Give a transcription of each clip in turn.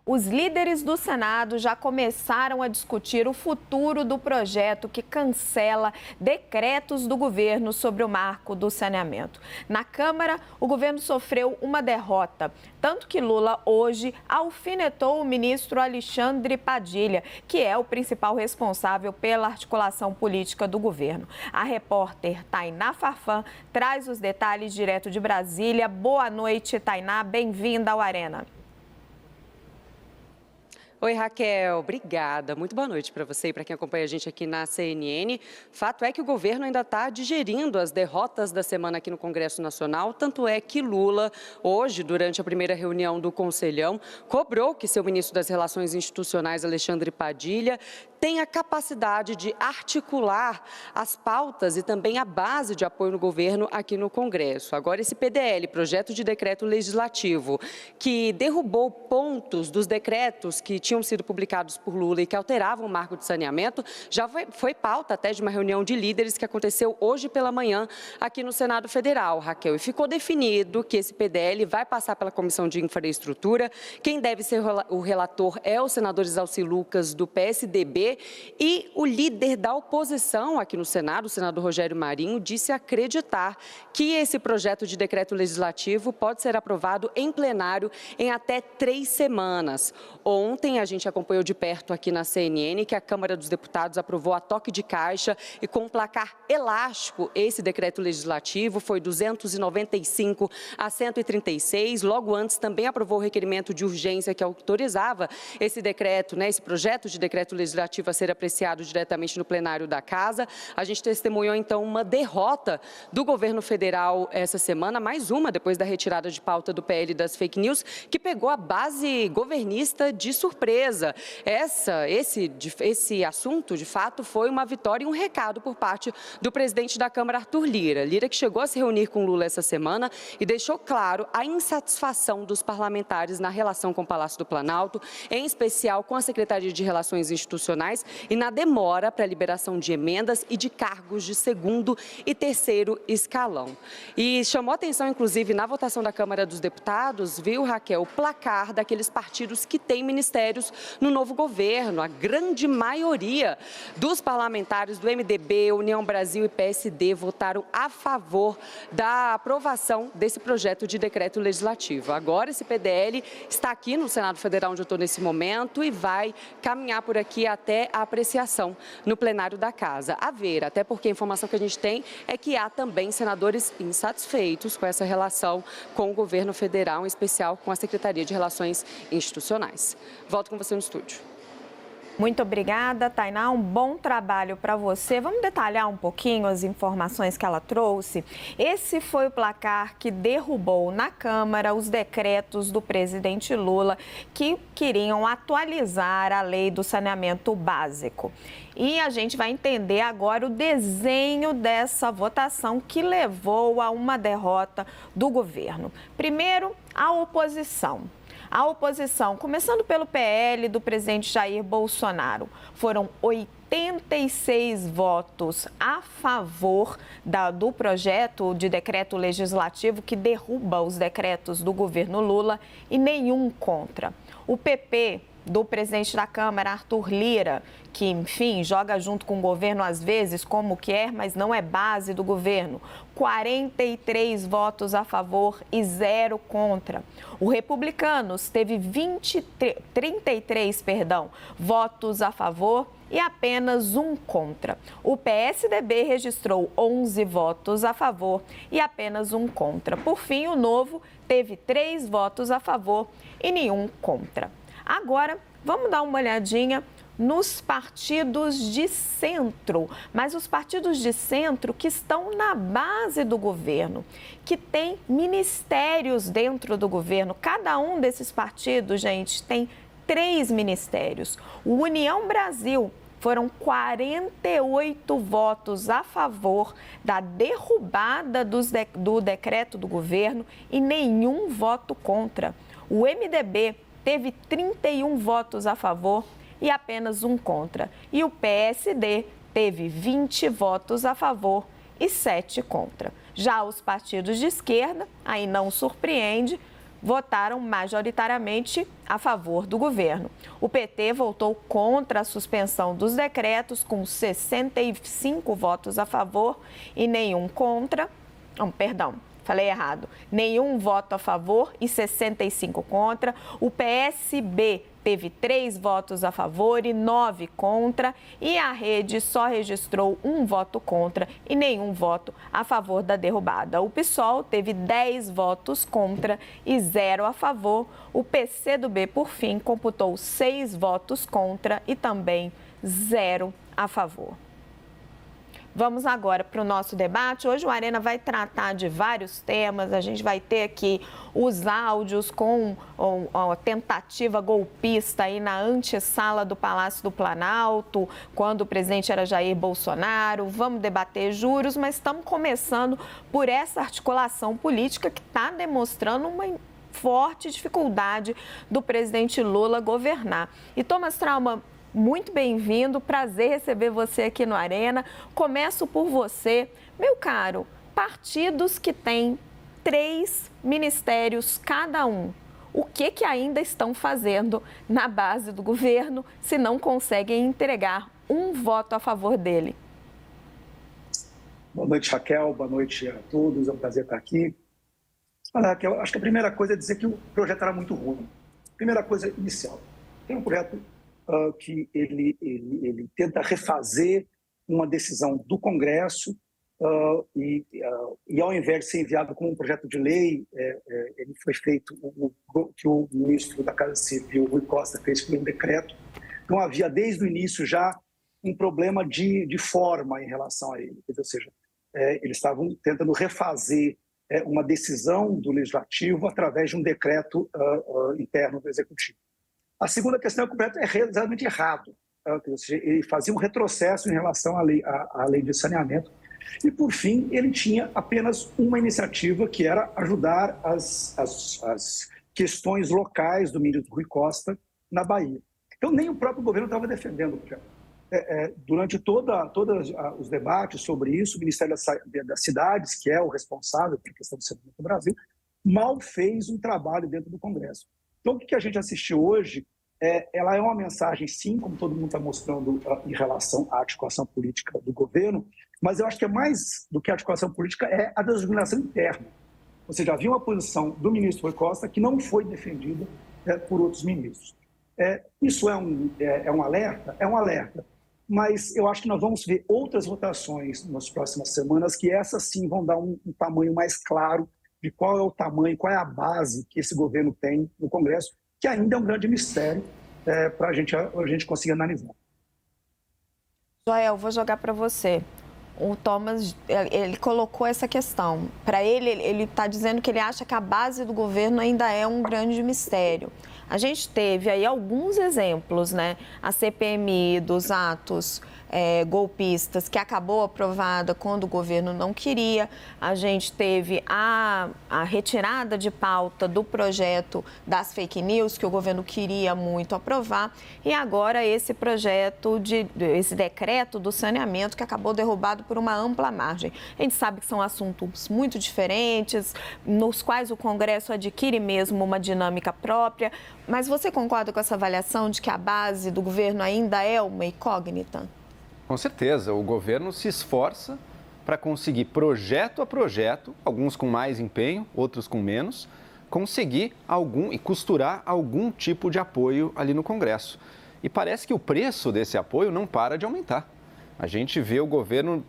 Os líderes do Senado já começaram a discutir o futuro do projeto que cancela decretos do governo sobre o marco do saneamento. Na Câmara, o governo sofreu uma derrota, tanto que Lula hoje alfinetou o ministro Alexandre Padilha, que é o principal responsável pela articulação política do governo. A repórter Tainá Farfan traz os detalhes direto de Brasília. Boa noite, Tainá. Bem-vinda ao Arena. Oi, Raquel, obrigada. Muito boa noite para você e para quem acompanha a gente aqui na CNN. Fato é que o governo ainda está digerindo as derrotas da semana aqui no Congresso Nacional, tanto é que Lula, hoje, durante a primeira reunião do Conselhão, cobrou que seu ministro das Relações Institucionais, Alexandre Padilha, tenha capacidade de articular as pautas e também a base de apoio no governo aqui no Congresso. Agora, esse PDL, Projeto de Decreto Legislativo, que derrubou pontos dos decretos que tinham sido publicados por Lula e que alteravam o marco de saneamento, já foi pauta até de uma reunião de líderes que aconteceu hoje pela manhã aqui no Senado Federal, Raquel. E ficou definido que esse PDL vai passar pela Comissão de Infraestrutura. Quem deve ser o relator é o senador Exalci Lucas, do PSDB, e o líder da oposição aqui no Senado, o senador Rogério Marinho, disse acreditar que esse projeto de decreto legislativo pode ser aprovado em plenário em até 3 semanas. Ontem, a gente acompanhou de perto aqui na CNN que a Câmara dos Deputados aprovou a toque de caixa e com um placar elástico esse decreto legislativo, foi 295 a 136. Logo antes também aprovou o requerimento de urgência que autorizava esse decreto, esse projeto de decreto legislativo a ser apreciado diretamente no plenário da Casa. A gente testemunhou então uma derrota do governo federal essa semana, mais uma depois da retirada de pauta do PL das fake news, que pegou a base governista de surpresa. Esse assunto, de fato, foi uma vitória e um recado por parte do presidente da Câmara, Arthur Lira. Lira que chegou a se reunir com Lula essa semana e deixou claro a insatisfação dos parlamentares na relação com o Palácio do Planalto, em especial com a Secretaria de Relações Institucionais e na demora para a liberação de emendas e de cargos de 2º e 3º escalão. E chamou atenção, inclusive, na votação da Câmara dos Deputados, viu, Raquel, o placar daqueles partidos que têm ministérios no novo governo. A grande maioria dos parlamentares do MDB, União Brasil e PSD votaram a favor da aprovação desse projeto de decreto legislativo. Agora esse PDL está aqui no Senado Federal, onde eu estou nesse momento, e vai caminhar por aqui até a apreciação no plenário da Casa. A ver, até porque a informação que a gente tem é que há também senadores insatisfeitos com essa relação com o governo federal, em especial com a Secretaria de Relações Institucionais. Volto com você no estúdio. Muito obrigada, Tainá. Um bom trabalho para você. Vamos detalhar um pouquinho as informações que ela trouxe. Esse foi o placar que derrubou na Câmara os decretos do presidente Lula que queriam atualizar a lei do saneamento básico. E a gente vai entender agora o desenho dessa votação que levou a uma derrota do governo. Primeiro, a oposição. A oposição, começando pelo PL do presidente Jair Bolsonaro, foram 86 votos a favor do projeto de decreto legislativo que derruba os decretos do governo Lula e nenhum contra. O PP do presidente da Câmara, Arthur Lira, que, enfim, joga junto com o governo às vezes, como quer, mas não é base do governo. 43 votos a favor e 0 contra. O Republicanos teve 33 votos a favor e apenas 1 contra. O PSDB registrou 11 votos a favor e apenas 1 contra. Por fim, o Novo teve 3 votos a favor e nenhum contra. Agora, vamos dar uma olhadinha nos partidos de centro, mas os partidos de centro que estão na base do governo, que tem ministérios dentro do governo. Cada um desses partidos, gente, tem 3 ministérios. O União Brasil foram 48 votos a favor da derrubada do decreto do governo e nenhum voto contra. O MDB teve 31 votos a favor e apenas 1 contra. E o PSD teve 20 votos a favor e 7 contra. Já os partidos de esquerda, aí não surpreende, votaram majoritariamente a favor do governo. O PT votou contra a suspensão dos decretos, com 65 votos a favor e nenhum contra. Falei errado. Nenhum voto a favor e 65 contra. O PSB teve 3 votos a favor e 9 contra. E a Rede só registrou 1 voto contra e nenhum voto a favor da derrubada. O PSOL teve 10 votos contra e 0 a favor. O PCdoB, por fim, computou 6 votos contra e também 0 a favor. Vamos agora para o nosso debate. Hoje o Arena vai tratar de vários temas. A gente vai ter aqui os áudios com a tentativa golpista aí na antessala do Palácio do Planalto, quando o presidente era Jair Bolsonaro. Vamos debater juros, mas estamos começando por essa articulação política que está demonstrando uma forte dificuldade do presidente Lula governar. E Thomas Trauma, muito bem-vindo, prazer receber você aqui no Arena. Começo por você. Meu caro, partidos que têm 3 ministérios cada um, o que ainda estão fazendo na base do governo se não conseguem entregar um voto a favor dele? Boa noite, Raquel. Boa noite a todos. É um prazer estar aqui. Olha, Raquel, acho que a primeira coisa é dizer que o projeto era muito ruim. Primeira coisa inicial. Tem um projeto que ele tenta refazer uma decisão do Congresso e ao invés de ser enviado como um projeto de lei, ele foi feito que o ministro da Casa Civil, Rui Costa, fez por um decreto. Então havia desde o início já um problema de forma em relação a ele. Ou seja, eles estavam tentando refazer uma decisão do Legislativo através de um decreto interno do Executivo. A segunda questão é que o projeto é realmente errado. Ou seja, ele fazia um retrocesso em relação à lei de saneamento. E, por fim, ele tinha apenas uma iniciativa, que era ajudar as questões locais do ministro Rui Costa na Bahia. Então, nem o próprio governo estava defendendo o projeto. Durante todos os debates sobre isso, o Ministério das Cidades, que é o responsável pela questão do saneamento no Brasil, mal fez um trabalho dentro do Congresso. Então, o que a gente assistiu hoje, ela é uma mensagem, sim, como todo mundo está mostrando, em relação à articulação política do governo, mas eu acho que é mais do que a articulação política, é a desorganização interna. Ou seja, havia uma posição do ministro Rui Costa que não foi defendida por outros ministros. Isso é um alerta? É um alerta. Mas eu acho que nós vamos ver outras votações nas próximas semanas, que essas sim vão dar um tamanho mais claro de qual é o tamanho, qual é a base que esse governo tem no Congresso, que ainda é um grande mistério para a gente conseguir analisar. Joel, vou jogar para você. O Thomas, ele colocou essa questão. Para ele está dizendo que ele acha que a base do governo ainda é um grande mistério. A gente teve aí alguns exemplos, né? A CPMI dos atos golpistas, que acabou aprovada quando o governo não queria. A gente teve a retirada de pauta do projeto das fake news, que o governo queria muito aprovar. E agora esse projeto, esse decreto do saneamento, que acabou derrubado por uma ampla margem. A gente sabe que são assuntos muito diferentes, nos quais o Congresso adquire mesmo uma dinâmica própria. Mas você concorda com essa avaliação de que a base do governo ainda é uma incógnita? Com certeza, o governo se esforça para conseguir projeto a projeto, alguns com mais empenho, outros com menos, conseguir e costurar algum tipo de apoio ali no Congresso. E parece que o preço desse apoio não para de aumentar. A gente vê o governo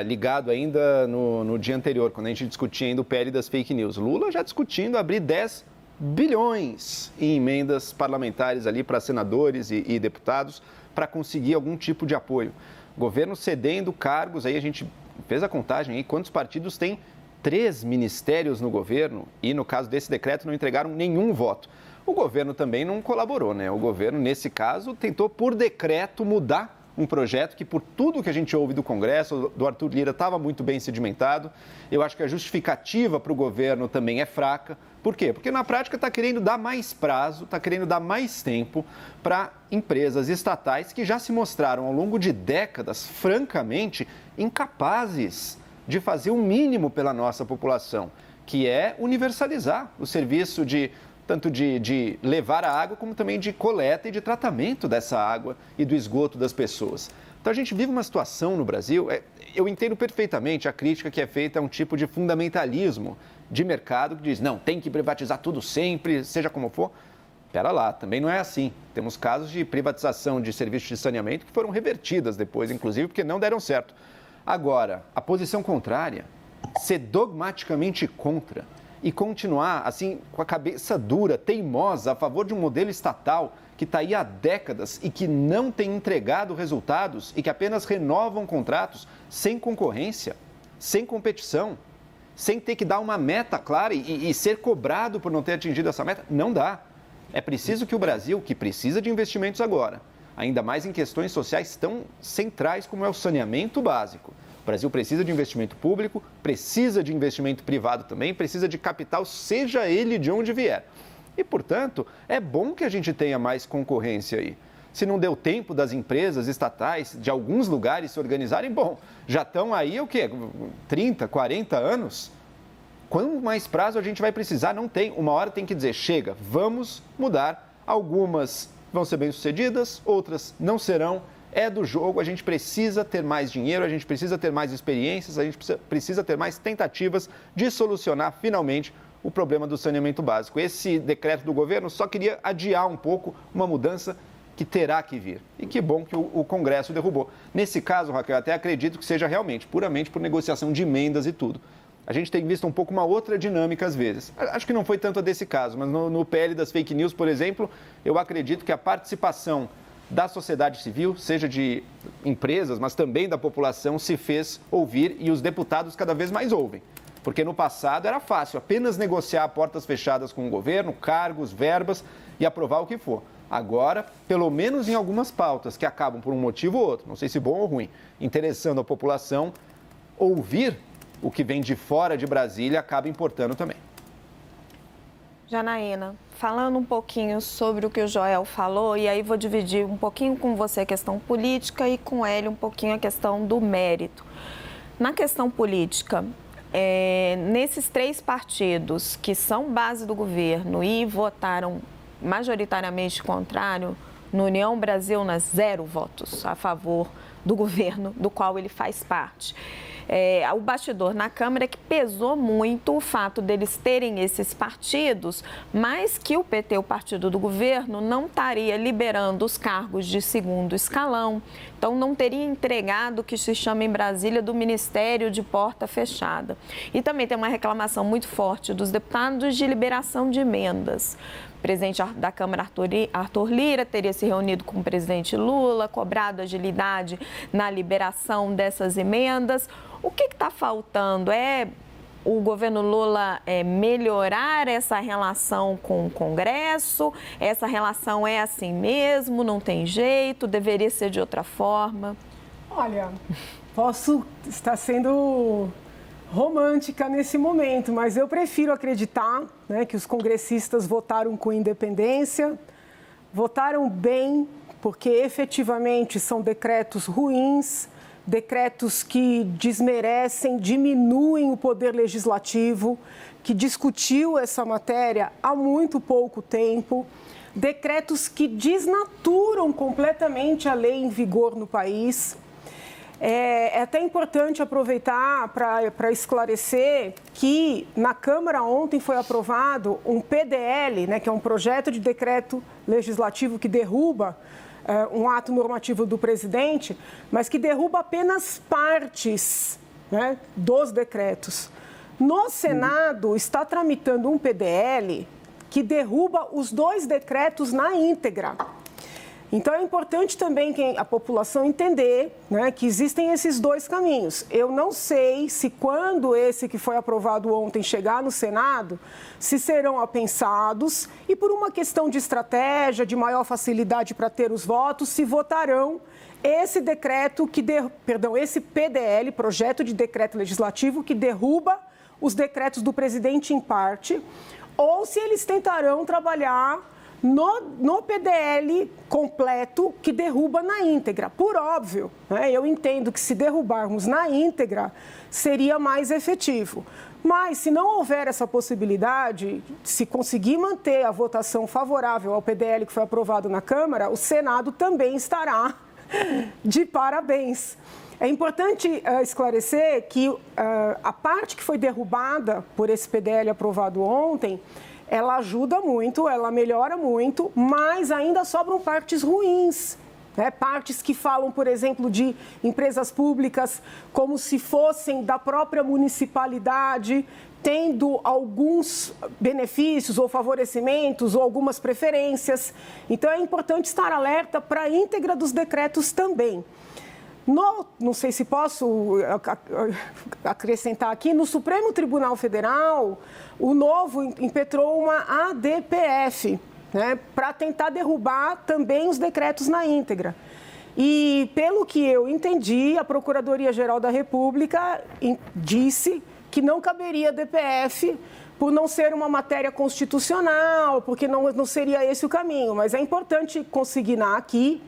ligado ainda no dia anterior, quando a gente discutia ainda o PL das fake news. Lula já discutindo abrir 10 bilhões em emendas parlamentares ali para senadores e deputados para conseguir algum tipo de apoio. Governo cedendo cargos, aí a gente fez a contagem aí, quantos partidos têm 3 ministérios no governo e, no caso desse decreto, não entregaram nenhum voto. O governo também não colaborou, né? O governo, nesse caso, tentou por decreto mudar um projeto que, por tudo que a gente ouve do Congresso, do Arthur Lira, estava muito bem sedimentado. Eu acho que a justificativa para o governo também é fraca. Por quê? Porque, na prática, está querendo dar mais prazo, está querendo dar mais tempo para empresas estatais que já se mostraram, ao longo de décadas, francamente, incapazes de fazer o mínimo pela nossa população, que é universalizar o serviço tanto de levar a água, como também de coleta e de tratamento dessa água e do esgoto das pessoas. Então, a gente vive uma situação no Brasil, eu entendo perfeitamente a crítica que é feita a um tipo de fundamentalismo de mercado que diz, não, tem que privatizar tudo sempre, seja como for. Espera lá, também não é assim. Temos casos de privatização de serviços de saneamento que foram revertidas depois, inclusive, porque não deram certo. Agora, a posição contrária, ser dogmaticamente contra e continuar, assim, com a cabeça dura, teimosa, a favor de um modelo estatal que está aí há décadas e que não tem entregado resultados e que apenas renovam contratos sem concorrência, sem competição, sem ter que dar uma meta clara e ser cobrado por não ter atingido essa meta, não dá. É preciso que o Brasil, que precisa de investimentos agora, ainda mais em questões sociais tão centrais como é o saneamento básico. O Brasil precisa de investimento público, precisa de investimento privado também, precisa de capital, seja ele de onde vier. E, portanto, é bom que a gente tenha mais concorrência aí. Se não deu tempo das empresas estatais de alguns lugares se organizarem, bom, já estão aí o quê? 30, 40 anos? Quanto mais prazo a gente vai precisar? Não tem. Uma hora tem que dizer, chega, vamos mudar. Algumas vão ser bem-sucedidas, outras não serão. É do jogo, a gente precisa ter mais dinheiro, a gente precisa ter mais experiências, a gente precisa ter mais tentativas de solucionar finalmente o problema do saneamento básico. Esse decreto do governo só queria adiar um pouco uma mudança que terá que vir. E que bom que o Congresso derrubou. Nesse caso, Raquel, até acredito que seja realmente, puramente por negociação de emendas e tudo. A gente tem visto um pouco uma outra dinâmica às vezes. Acho que não foi tanto a desse caso, mas no PL das fake news, por exemplo, eu acredito que a participação da sociedade civil, seja de empresas, mas também da população, se fez ouvir e os deputados cada vez mais ouvem. Porque no passado era fácil apenas negociar a portas fechadas com o governo, cargos, verbas e aprovar o que for. Agora, pelo menos em algumas pautas que acabam por um motivo ou outro, não sei se bom ou ruim, interessando a população, ouvir o que vem de fora de Brasília acaba importando também. Janaína, falando um pouquinho sobre o que o Joel falou, e aí vou dividir um pouquinho com você a questão política e com ele um pouquinho a questão do mérito. Na questão política, nesses 3 partidos que são base do governo e votaram majoritariamente contrário, no União Brasil, 0 votos a favor do governo do qual ele faz parte. O bastidor na Câmara é que pesou muito o fato deles terem esses partidos, mas que o PT, o partido do governo, não estaria liberando os cargos de segundo escalão, então não teria entregado o que se chama em Brasília do Ministério de Porta Fechada. E também tem uma reclamação muito forte dos deputados de liberação de emendas. O presidente da Câmara, Arthur Lira, teria se reunido com o presidente Lula, cobrado agilidade na liberação dessas emendas. O que está faltando? É o governo Lula melhorar essa relação com o Congresso? Essa relação é assim mesmo? Não tem jeito? Deveria ser de outra forma? Olha, posso estar sendo romântica nesse momento, mas eu prefiro acreditar, né, que os congressistas votaram com independência, votaram bem, porque efetivamente são decretos ruins, decretos que desmerecem, diminuem o poder legislativo, que discutiu essa matéria há muito pouco tempo, decretos que desnaturam completamente a lei em vigor no país. É até importante aproveitar para esclarecer que na Câmara ontem foi aprovado um PDL, né, que é um projeto de decreto legislativo que derruba um ato normativo do presidente, mas que derruba apenas partes, né, dos decretos. No Senado está tramitando um PDL que derruba os 2 decretos na íntegra. Então, é importante também que a população entender, né, que existem esses 2 caminhos. Eu não sei se quando esse que foi aprovado ontem chegar no Senado, se serão apensados e por uma questão de estratégia, de maior facilidade para ter os votos, se votarão esse decreto esse PDL, projeto de decreto legislativo, que derruba os decretos do presidente em parte, ou se eles tentarão trabalhar no PDL completo que derruba na íntegra. Por óbvio, né? Eu entendo que se derrubarmos na íntegra, seria mais efetivo. Mas, se não houver essa possibilidade, se conseguir manter a votação favorável ao PDL que foi aprovado na Câmara, o Senado também estará de parabéns. É importante esclarecer que a parte que foi derrubada por esse PDL aprovado ontem, ela ajuda muito, ela melhora muito, mas ainda sobram partes ruins. Partes que falam, por exemplo, de empresas públicas como se fossem da própria municipalidade, tendo alguns benefícios ou favorecimentos ou algumas preferências. Então, é importante estar alerta para a íntegra dos decretos também. Não sei se posso acrescentar aqui, no Supremo Tribunal Federal, o Novo impetrou uma ADPF, né, para tentar derrubar também os decretos na íntegra. E, pelo que eu entendi, a Procuradoria-Geral da República disse que não caberia DPF por não ser uma matéria constitucional, porque não seria esse o caminho. Mas é importante consignar aqui,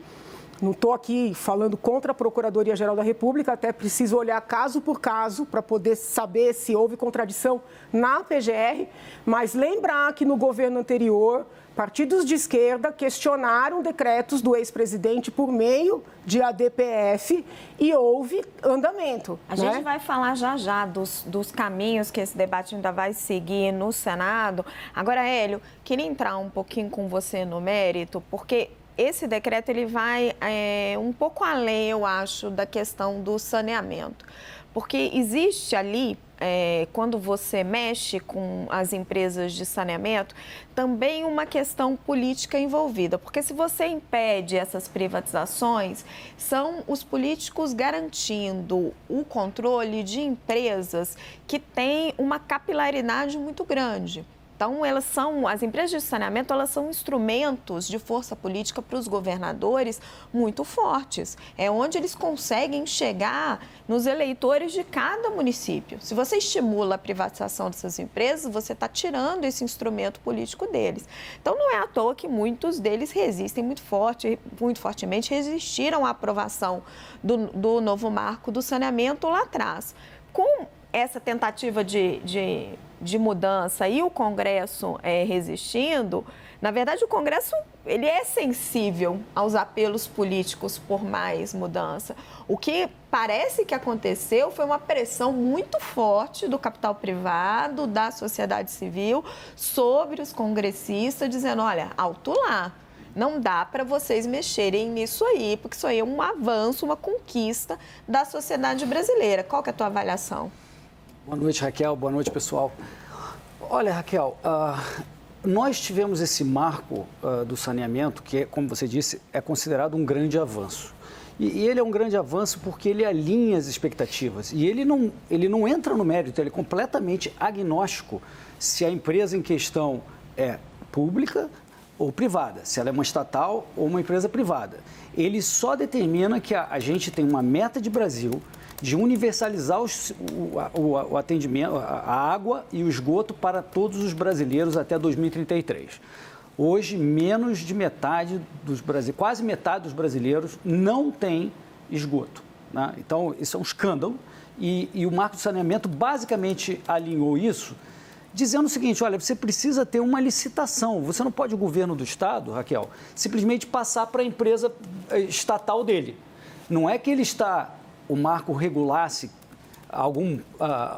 não estou aqui falando contra a Procuradoria-Geral da República, até preciso olhar caso por caso para poder saber se houve contradição na PGR, mas lembrar que no governo anterior, partidos de esquerda questionaram decretos do ex-presidente por meio de ADPF e houve andamento. A gente vai falar já dos caminhos que esse debate ainda vai seguir no Senado. Agora, Hélio, queria entrar um pouquinho com você no mérito, porque esse decreto ele vai um pouco além, eu acho, da questão do saneamento. Porque existe ali, quando você mexe com as empresas de saneamento, também uma questão política envolvida. Porque se você impede essas privatizações, são os políticos garantindo o controle de empresas que têm uma capilaridade muito grande. Então, as empresas de saneamento, elas são instrumentos de força política para os governadores muito fortes. É onde eles conseguem chegar nos eleitores de cada município. Se você estimula a privatização dessas empresas, você está tirando esse instrumento político deles. Então, não é à toa que muitos deles resistem muito fortemente, resistiram à aprovação do novo marco do saneamento lá atrás. Com essa tentativa de mudança e o Congresso resistindo, na verdade o Congresso ele é sensível aos apelos políticos por mais mudança. O que parece que aconteceu foi uma pressão muito forte do capital privado, da sociedade civil, sobre os congressistas, dizendo, olha, alto lá. Não dá para vocês mexerem nisso aí, porque isso aí é um avanço, uma conquista da sociedade brasileira. Qual que é a tua avaliação? Boa noite, Raquel. Boa noite, pessoal. Olha, Raquel, nós tivemos esse marco do saneamento, que, como você disse, é considerado um grande avanço. E ele é um grande avanço porque ele alinha as expectativas. E ele não entra no mérito, ele é completamente agnóstico se a empresa em questão é pública ou privada, se ela é uma estatal ou uma empresa privada. Ele só determina que a gente tem uma meta de Brasil de universalizar o atendimento, a água e o esgoto para todos os brasileiros até 2033. Hoje, menos de metade quase metade dos brasileiros não tem esgoto, né? Então, isso é um escândalo e o Marco do Saneamento basicamente alinhou isso, dizendo o seguinte, olha, você precisa ter uma licitação. Você não pode, o governo do Estado, Raquel, simplesmente passar para a empresa estatal dele. Não é que o marco regulasse alguma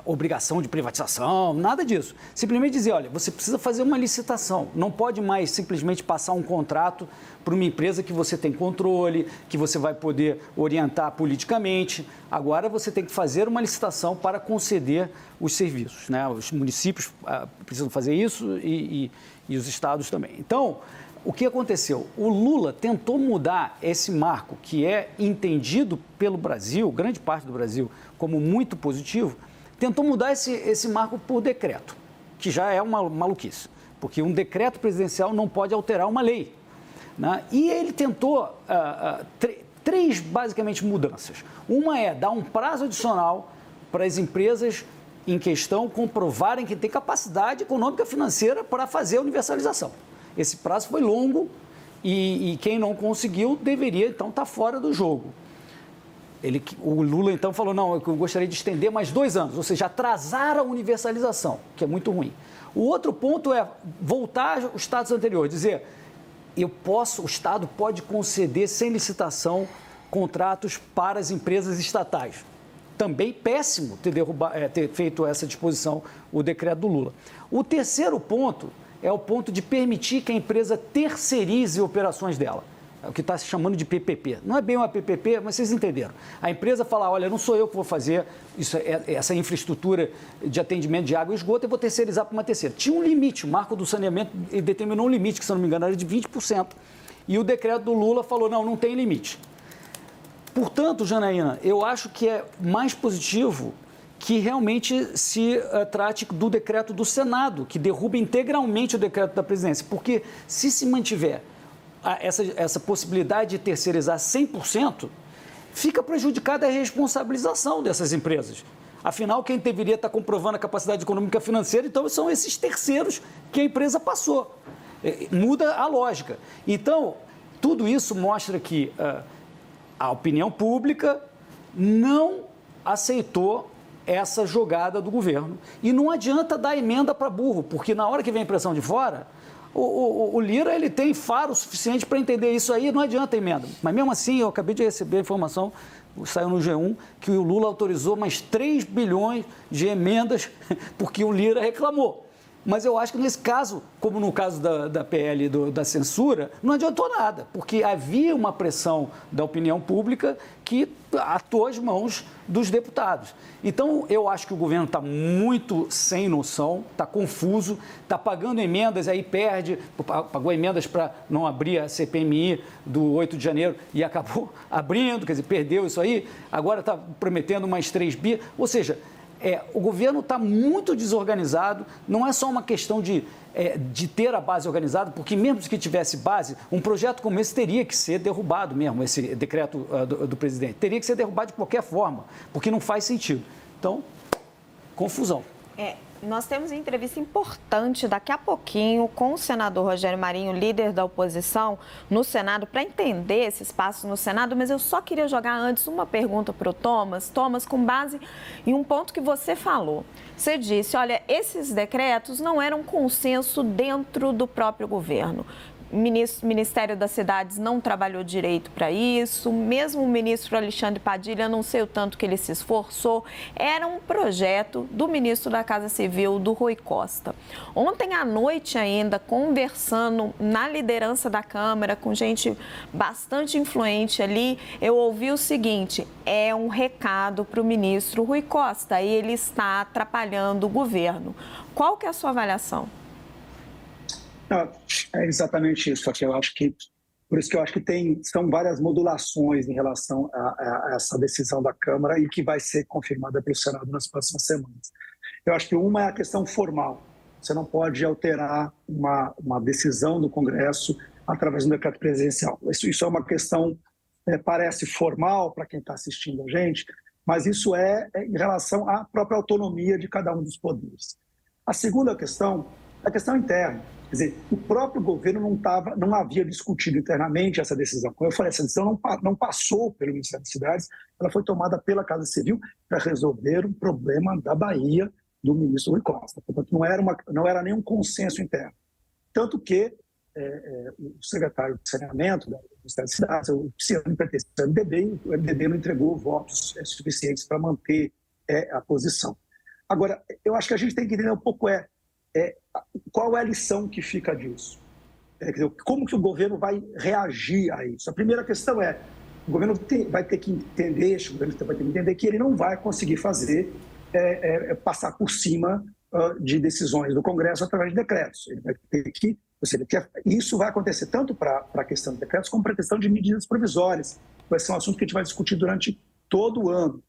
obrigação de privatização, nada disso. Simplesmente dizer, olha, você precisa fazer uma licitação. Não pode mais simplesmente passar um contrato para uma empresa que você tem controle, que você vai poder orientar politicamente. Agora você tem que fazer uma licitação para conceder os serviços, né? Os municípios precisam fazer isso e os estados também. Então, o que aconteceu? O Lula tentou mudar esse marco, que é entendido pelo Brasil, grande parte do Brasil, como muito positivo, tentou mudar esse marco por decreto, que já é uma maluquice, porque um decreto presidencial não pode alterar uma lei, né? E ele tentou três, basicamente, mudanças. Uma é dar um prazo adicional para as empresas em questão comprovarem que tem capacidade econômica e financeira para fazer a universalização. Esse prazo foi longo e quem não conseguiu deveria, então, estar fora do jogo. O Lula, então, falou, não, eu gostaria de estender mais 2 anos, ou seja, atrasar a universalização, que é muito ruim. O outro ponto é voltar ao status anterior, dizer, o Estado pode conceder sem licitação contratos para as empresas estatais. Também péssimo ter feito essa disposição, o decreto do Lula. O terceiro ponto é o ponto de permitir que a empresa terceirize operações dela. É o que está se chamando de PPP. Não é bem uma PPP, mas vocês entenderam. A empresa fala, olha, não sou eu que vou fazer essa infraestrutura de atendimento de água e esgoto, eu vou terceirizar para uma terceira. Tinha um limite, o marco do saneamento determinou um limite, que se não me engano era de 20%. E o decreto do Lula falou, não tem limite. Portanto, Janaína, eu acho que é mais positivo que realmente se trate do decreto do Senado, que derruba integralmente o decreto da presidência, porque se mantiver essa possibilidade de terceirizar 100%, fica prejudicada a responsabilização dessas empresas. Afinal, quem deveria estar comprovando a capacidade econômica financeira, então, são esses terceiros que a empresa passou. Muda a lógica. Então, tudo isso mostra que a opinião pública não aceitou essa jogada do governo. E não adianta dar emenda para burro, porque na hora que vem a pressão de fora, o Lira ele tem faro suficiente para entender isso aí, não adianta emenda. Mas mesmo assim, eu acabei de receber a informação, saiu no G1, que o Lula autorizou mais 3 bilhões de emendas porque o Lira reclamou. Mas eu acho que nesse caso, como no caso da PL da censura, não adiantou nada, porque havia uma pressão da opinião pública que atou as mãos dos deputados. Então, eu acho que o governo está muito sem noção, está confuso, está pagando emendas, aí pagou emendas para não abrir a CPMI do 8 de janeiro e acabou abrindo, quer dizer, perdeu isso aí, agora está prometendo mais 3 bi, ou seja, o governo está muito desorganizado, não é só uma questão de ter a base organizada, porque mesmo que tivesse base, um projeto como esse teria que ser derrubado mesmo, esse decreto do presidente. Teria que ser derrubado de qualquer forma, porque não faz sentido. Então, confusão. Nós temos uma entrevista importante daqui a pouquinho com o senador Rogério Marinho, líder da oposição no Senado, para entender esses passos no Senado, mas eu só queria jogar antes uma pergunta para o Thomas. Thomas, com base em um ponto que você falou. Você disse, olha, esses decretos não eram consenso dentro do próprio governo. O Ministério das Cidades não trabalhou direito para isso, mesmo o ministro Alexandre Padilha, não sei o tanto que ele se esforçou, era um projeto do ministro da Casa Civil, do Rui Costa. Ontem à noite ainda, conversando na liderança da Câmara, com gente bastante influente ali, eu ouvi o seguinte, é um recado para o ministro Rui Costa e ele está atrapalhando o governo. Qual que é a sua avaliação? Não, é exatamente isso. Eu acho que, por isso que eu acho que são várias modulações em relação a essa decisão da Câmara e que vai ser confirmada pelo Senado nas próximas semanas. Eu acho que uma é a questão formal. Você não pode alterar uma decisão do Congresso através de um decreto presidencial. Isso é uma questão, parece formal para quem está assistindo a gente, mas isso é em relação à própria autonomia de cada um dos poderes. A segunda questão é a questão interna. Quer dizer, o próprio governo não havia discutido internamente essa decisão. Como eu falei, essa decisão não passou pelo Ministério das Cidades, ela foi tomada pela Casa Civil para resolver um problema da Bahia do ministro Rui Costa. Portanto, não era nenhum consenso interno. Tanto que o secretário de Saneamento do Ministério das Cidades, o Luciano, pertence ao MDB, e o MDB não entregou votos suficientes para manter a posição. Agora, eu acho que a gente tem que entender um pouco qual é a lição que fica disso? Como que o governo vai reagir a isso? A primeira questão o governo vai ter que entender, que ele não vai conseguir passar por cima de decisões do Congresso através de decretos. Ele vai ter que, isso vai acontecer tanto para a questão de decretos como para a questão de medidas provisórias. Vai ser um assunto que a gente vai discutir durante todo o ano.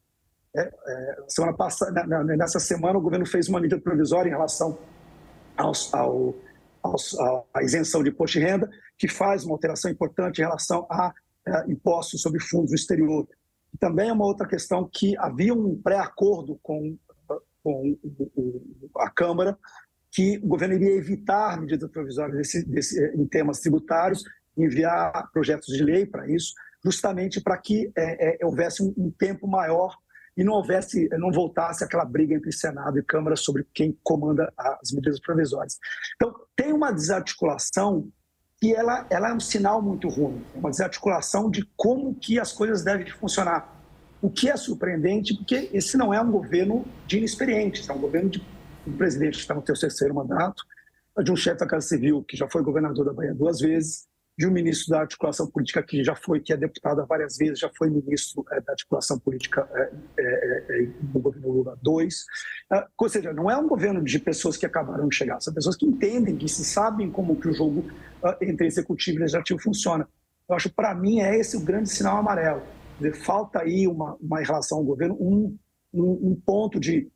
Semana passada, nessa semana, o governo fez uma medida provisória em relação a isenção de imposto de renda, que faz uma alteração importante em relação a impostos sobre fundos do exterior. E também é uma outra questão que havia um pré-acordo com a Câmara, que o governo iria evitar medidas provisórias em temas tributários, enviar projetos de lei para isso, justamente para que houvesse um tempo maior e não voltasse aquela briga entre Senado e Câmara sobre quem comanda as medidas provisórias. Então, tem uma desarticulação que ela é um sinal muito ruim, uma desarticulação de como que as coisas devem funcionar. O que é surpreendente, porque esse não é um governo de inexperientes, é um governo de um presidente que está no seu 3º mandato, de um chefe da Casa Civil que já foi governador da Bahia 2 vezes, de um ministro da articulação política que é deputado várias vezes, já foi ministro da articulação política no governo Lula 2. Ou seja, não é um governo de pessoas que acabaram de chegar, são pessoas que entendem, que se sabem como que o jogo entre executivo e legislativo funciona. Eu acho, para mim, é esse o grande sinal amarelo. Falta aí uma relação ao governo, um ponto de,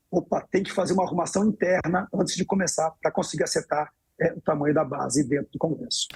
tem que fazer uma arrumação interna antes de começar, para conseguir acertar o tamanho da base dentro do Congresso.